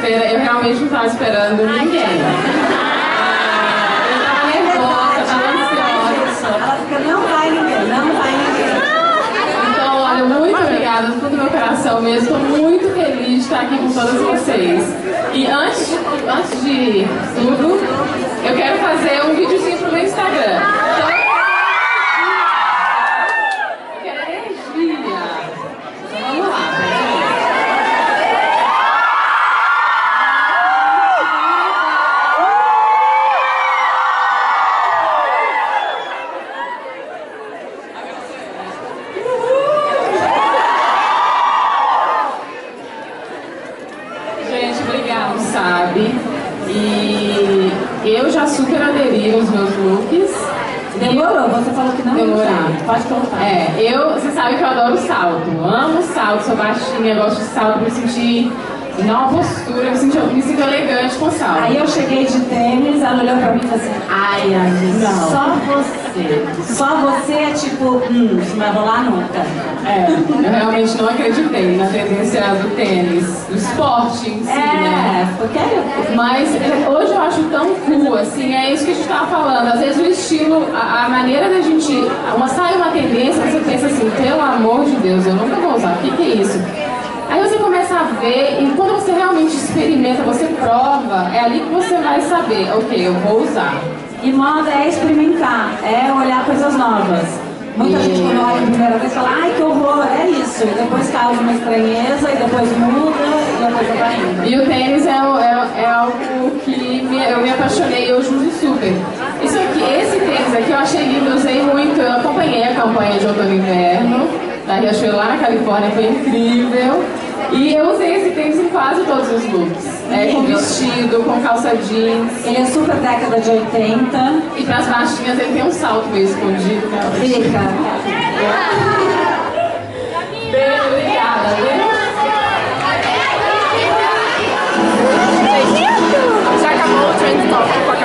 segunda-feira, eu realmente não estava esperando ninguém. Eu estava nervosa, estava ansiosa. Ela fica, não vai ninguém, não vai ninguém. Então, olha, muito obrigada, do fundo do meu coração mesmo. Estou muito feliz de estar aqui com todas vocês. E antes de tudo, eu quero fazer um videozinho pro meu Instagram. Então, eu quero energia. Então vamos lá. Gente, obrigado, sabe? E eu já super aderi aos meus looks. Demorou, você falou que não Demorei. Pode colocar. Você sabe que eu adoro salto. Amo salto, sou baixinha, gosto de salto pra sentir, me dá uma postura, me sinto elegante com salto. Aí eu cheguei de tênis, ela olhou pra mim e falou assim, ai, Anny, Não. só você. Só você é tipo, isso não vai rolar nunca. Eu realmente não acreditei na tendência do tênis, do esporte em si, né? Porque Mas hoje eu acho tão cool, assim, é isso que a gente tava falando. Às vezes o estilo, a maneira da gente... sai uma tendência, você pensa assim, pelo amor de Deus, eu nunca vou usar, o que é isso? Aí você começa a ver, e quando você realmente experimenta, você prova, é ali que você vai saber, ok, eu vou usar. E moda é experimentar, é olhar coisas novas. Muita gente quando olha a primeira vez fala, ai que horror, é isso. E depois causa uma estranheza, e depois muda, e a coisa vai indo. E o tênis é algo que eu me apaixonei e eu uso super. Isso aqui, esse tênis aqui eu achei lindo, eu usei muito, eu acompanhei a campanha de outono e inverno da Riachuelo lá na Califórnia, foi incrível. E eu usei esse tênis em quase todos os looks. Com vestido, com calça jeans. Ele é super década de 80. E pras baixinhas ele tem um salto meio escondido. Fica. Bem, obrigada. Já acabou o trend talk.